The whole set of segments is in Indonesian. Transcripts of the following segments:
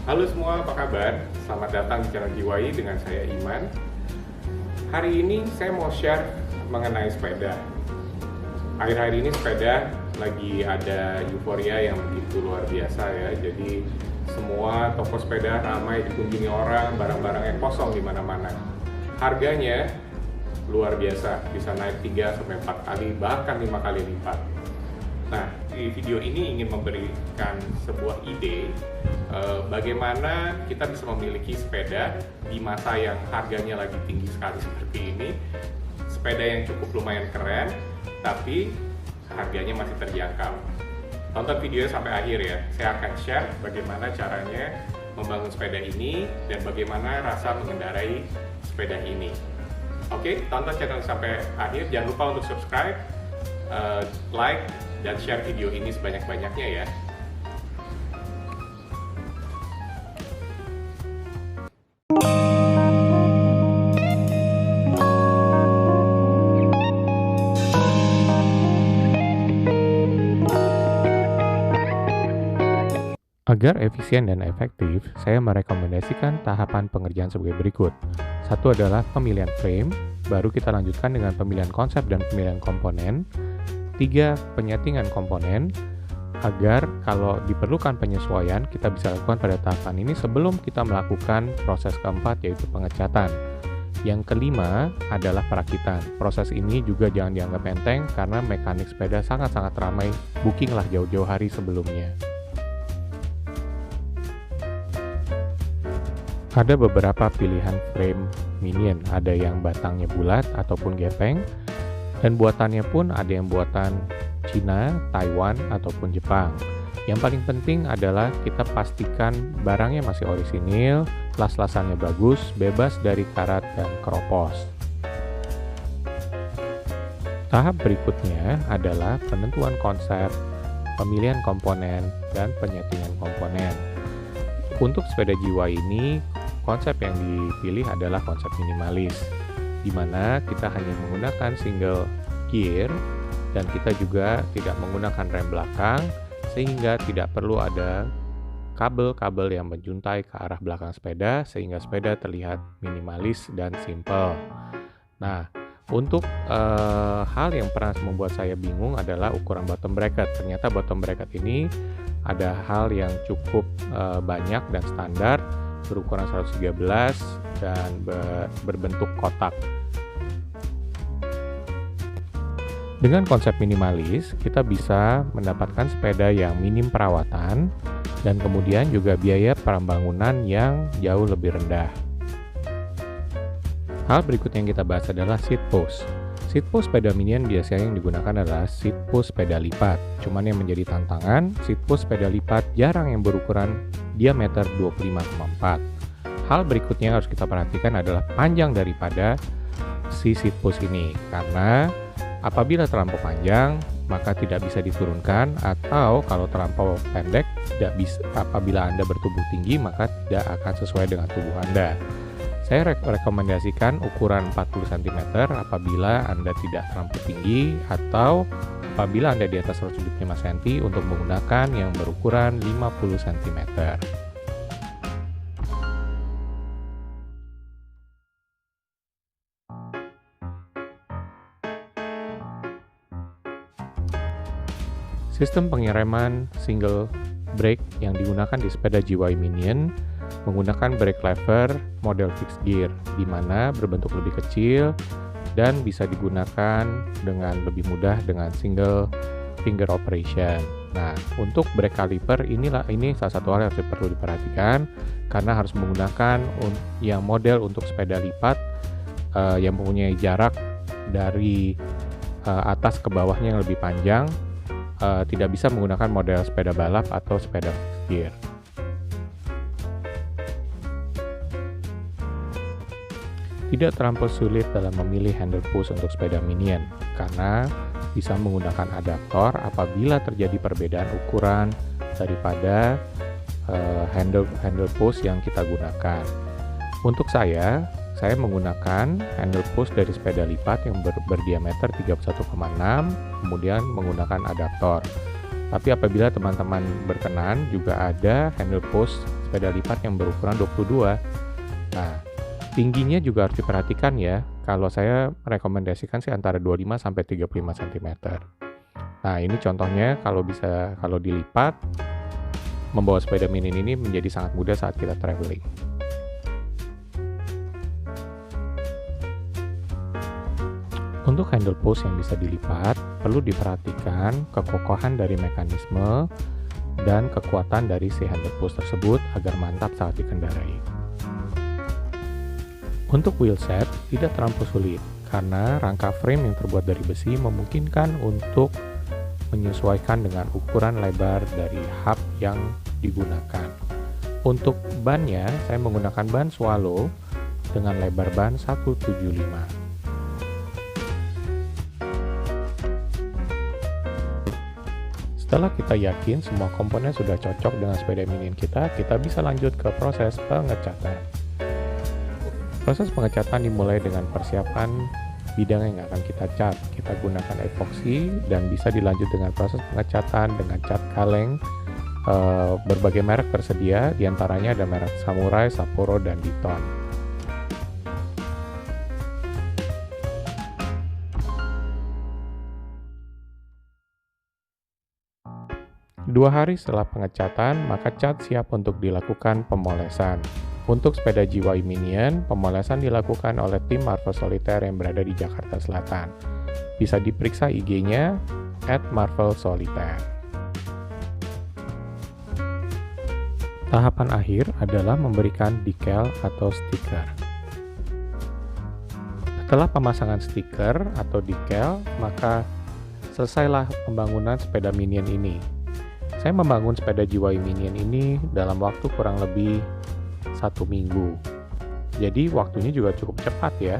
Halo semua, apa kabar? Selamat datang di channel Jiwai dengan saya Iman. Hari ini saya mau share mengenai sepeda. Akhir-akhir ini sepeda lagi ada euforia yang begitu luar biasa ya. Jadi semua toko sepeda ramai dikunjungi orang, barang-barangnya kosong di mana-mana. Harganya luar biasa, bisa naik 3-4 kali, bahkan 5 kali lipat. Nah, di video ini ingin memberikan sebuah ide bagaimana kita bisa memiliki sepeda di masa yang harganya lagi tinggi sekali seperti ini. Sepeda yang cukup lumayan keren, tapi harganya masih terjangkau. Tonton videonya sampai akhir ya. Saya akan share bagaimana caranya membangun sepeda ini dan bagaimana rasa mengendarai sepeda ini. Oke, tonton channel sampai akhir. Jangan lupa untuk subscribe, like, dan share video ini sebanyak-banyaknya ya. Agar efisien dan efektif, saya merekomendasikan tahapan pengerjaan sebagai berikut. Satu adalah pemilihan frame, baru kita lanjutkan dengan pemilihan konsep dan pemilihan komponen. 3. Penyetingan komponen, agar kalau diperlukan penyesuaian, kita bisa lakukan pada tahapan ini sebelum kita melakukan proses keempat, yaitu pengecatan. Yang kelima adalah perakitan. Proses ini juga jangan dianggap enteng, karena mekanik sepeda sangat-sangat ramai, bookinglah jauh-jauh hari sebelumnya. Ada beberapa pilihan frame minion, ada yang batangnya bulat ataupun gepeng, dan buatannya pun ada yang buatan Cina, Taiwan, ataupun Jepang. Yang paling penting adalah kita pastikan barangnya masih orisinil, las-lasannya bagus, bebas dari karat dan keropos. Tahap berikutnya adalah penentuan konsep, pemilihan komponen, dan penyetingan komponen. Untuk sepeda jiwa ini, konsep yang dipilih adalah konsep minimalis, di mana kita hanya menggunakan single gear dan kita juga tidak menggunakan rem belakang, sehingga tidak perlu ada kabel-kabel yang menjuntai ke arah belakang sepeda, sehingga sepeda terlihat minimalis dan simple. Nah, untuk hal yang pernah membuat saya bingung adalah ukuran bottom bracket. Ternyata bottom bracket ini ada hal yang cukup banyak dan standar, berukuran 113 dan berbentuk kotak. Dengan konsep minimalis, kita bisa mendapatkan sepeda yang minim perawatan dan kemudian juga biaya pembangunan yang jauh lebih rendah. Hal berikutnya yang kita bahas adalah seat post. Seat post sepeda minion biasanya yang digunakan adalah seat post sepeda lipat. Cuman yang menjadi tantangan, seat post sepeda lipat jarang yang berukuran diameter 25,4. Hal berikutnya yang harus kita perhatikan adalah panjang daripada si seat post ini, karena apabila terlampau panjang maka tidak bisa diturunkan, atau kalau terlampau pendek tidak bisa. Apabila Anda bertubuh tinggi maka tidak akan sesuai dengan tubuh Anda. Saya rekomendasikan ukuran 40 cm apabila Anda tidak terlampau tinggi, atau apabila Anda di atas 175 cm untuk menggunakan yang berukuran 50 cm. Sistem pengereman single brake yang digunakan di sepeda GY Minion menggunakan brake lever model fixed gear, di mana berbentuk lebih kecil dan bisa digunakan dengan lebih mudah dengan single finger operation. Nah, untuk brake caliper ini salah satu hal yang perlu diperhatikan, karena harus menggunakan yang model untuk sepeda lipat yang mempunyai jarak dari atas ke bawahnya yang lebih panjang. Tidak bisa menggunakan model sepeda balap atau sepeda fixed gear. Tidak terlampau sulit dalam memilih handle push untuk sepeda minion, karena bisa menggunakan adaptor apabila terjadi perbedaan ukuran daripada handle push yang kita gunakan. Untuk saya menggunakan handle push dari sepeda lipat yang berdiameter 31,6, kemudian menggunakan adaptor. Tapi apabila teman-teman berkenan, juga ada handle post sepeda lipat yang berukuran 22. Nah, tingginya juga harus diperhatikan ya. Kalau saya merekomendasikan sih antara 25 sampai 35 cm. Nah, ini contohnya kalau dilipat, membawa sepeda mini ini menjadi sangat mudah saat kita traveling. Untuk handle post yang bisa dilipat, perlu diperhatikan kekokohan dari mekanisme dan kekuatan dari si handle post tersebut agar mantap saat dikendarai. Untuk wheel set tidak terlalu sulit karena rangka frame yang terbuat dari besi memungkinkan untuk menyesuaikan dengan ukuran lebar dari hub yang digunakan. Untuk bannya, saya menggunakan ban Swallow dengan lebar ban 175. Setelah kita yakin semua komponen sudah cocok dengan sepeda mini kita bisa lanjut ke proses pengecatan. Proses pengecatan dimulai dengan persiapan bidang yang akan kita cat. Kita gunakan epoksi dan bisa dilanjut dengan proses pengecatan dengan cat kaleng. Berbagai merek tersedia, diantaranya ada merek Samurai, Sapporo, dan Diton. Dua hari setelah pengecatan, maka cat siap untuk dilakukan pemolesan. Untuk sepeda GYI Minion, pemolesan dilakukan oleh tim Marvel Solitaire yang berada di Jakarta Selatan. Bisa diperiksa IG-nya @marvelsolitaire. Tahapan akhir adalah memberikan decal atau stiker. Setelah pemasangan stiker atau decal, maka selesailah pembangunan sepeda Minion ini. Saya membangun sepeda GYI Minion ini dalam waktu kurang lebih 1 minggu. Jadi waktunya juga cukup cepat ya.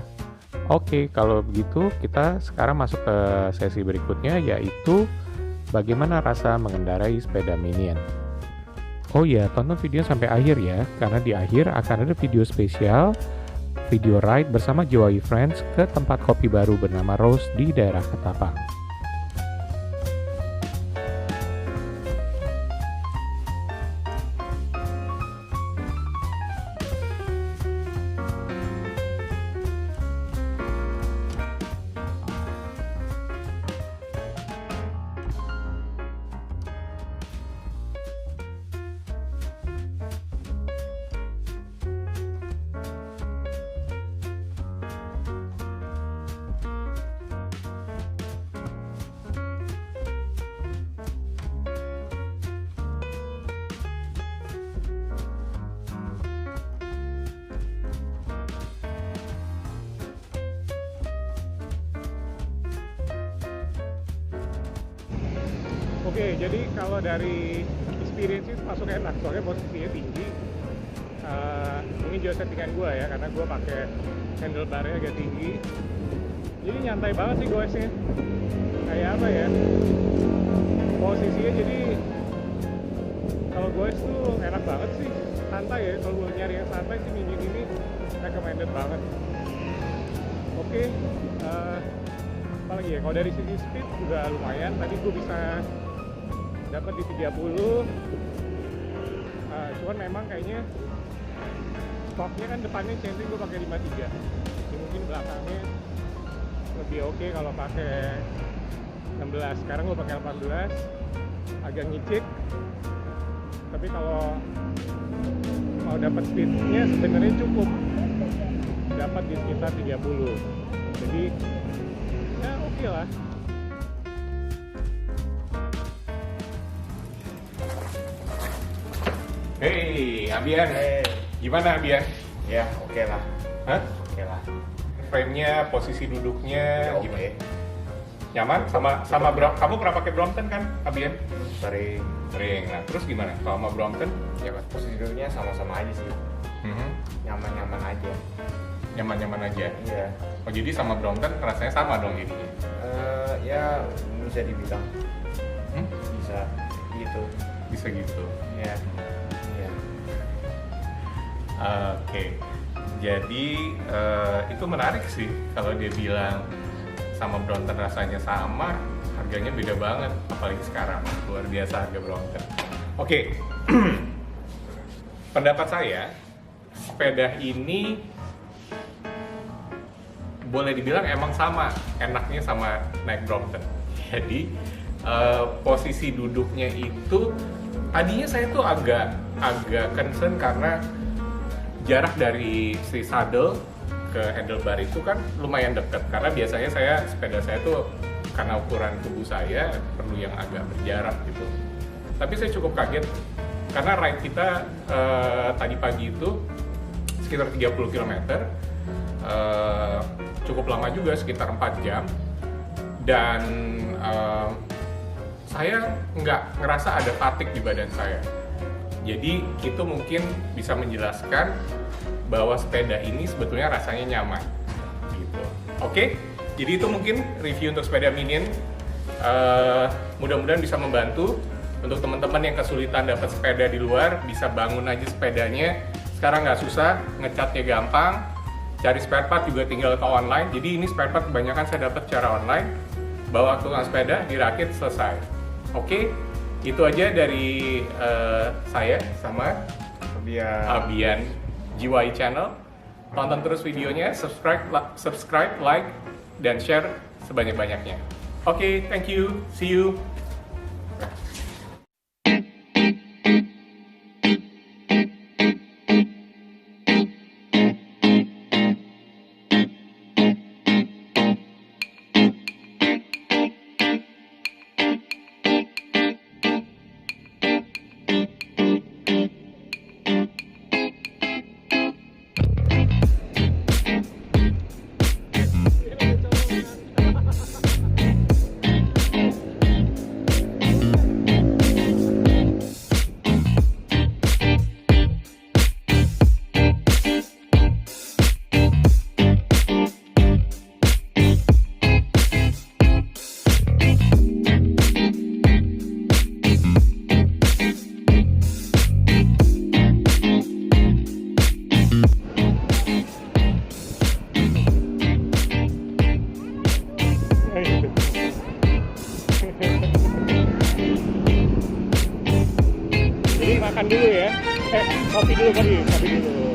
Oke, kalau begitu kita sekarang masuk ke sesi berikutnya, yaitu bagaimana rasa mengendarai sepeda Minion. Oh ya, tonton video sampai akhir ya, karena di akhir akan ada video spesial, video ride bersama GYI Friends ke tempat kopi baru bernama Rose di daerah Ketapang. Oke, jadi kalau dari experience itu masuk enak, soalnya posisinya tinggi. Mungkin juga settingan gue ya, karena gue pakai handlebarnya agak tinggi. Jadi nyantai banget sih goesnya. Kayak apa ya? Posisinya jadi kalau goes tuh enak banget sih, santai ya. Kalau gue nyari yang santai sih Minion ini recommended banget. Oke, apalagi ya? Kalau dari sisi speed juga lumayan. Tadi gue bisa dapat di 30. Cuman memang kayaknya stoknya kan depannya centering gue pakai 53. Jadi mungkin belakangnya lebih oke kalau pakai 16. Sekarang gue pakai 18, agak ngicik. Tapi kalau mau dapat speednya sebenarnya cukup dapat di sekitar 30. Jadi ya oke lah. Hey, Abian. Hey. Gimana Abian? Ya, oke lah. Hah? Oke lah. Frame-nya, posisi duduknya Ya, gimana? oke. Nyaman? Sama kamu pernah pakai Brompton kan, Abian? Sering. Sering. Nah, terus gimana? Kalau sama Brompton? Ya, posisi duduknya sama-sama aja sih. Nyaman-nyaman aja. Nyaman-nyaman aja. Iya. Oh, jadi sama Brompton rasanya sama dong jadinya? Ya bisa dibilang. Hmm? Bisa gitu. Bisa gitu. Iya. Iya. Oke. Jadi itu menarik sih kalau dia bilang sama Brompton rasanya sama, harganya beda banget, apalagi sekarang luar biasa harga Brompton. Oke, pendapat saya sepeda ini boleh dibilang emang sama enaknya sama naik Brompton. Jadi posisi duduknya itu tadinya saya tuh agak concern karena jarak dari si saddle ke handlebar itu kan lumayan dekat, karena biasanya sepeda saya tuh karena ukuran tubuh saya perlu yang agak berjarak gitu. Tapi saya cukup kaget karena ride kita tadi pagi itu sekitar 30 km, cukup lama juga, sekitar 4 jam, dan saya nggak ngerasa ada fatigue di badan saya. Jadi itu mungkin bisa menjelaskan bahwa sepeda ini sebetulnya rasanya nyaman gitu. Oke, jadi itu mungkin review untuk sepeda Minin. Mudah-mudahan bisa membantu untuk teman-teman yang kesulitan dapat sepeda di luar, bisa bangun aja sepedanya. Sekarang nggak susah, ngecatnya gampang, cari spare part juga tinggal ke online. Jadi ini spare part kebanyakan saya dapat secara online, bawa ke tukang sepeda, dirakit, selesai. Oke, itu aja dari saya sama Abian GYE Channel. Tonton terus videonya, subscribe, like, dan share sebanyak-banyaknya. Oke, thank you, see you. Jadi makan dulu ya. Kopi dulu.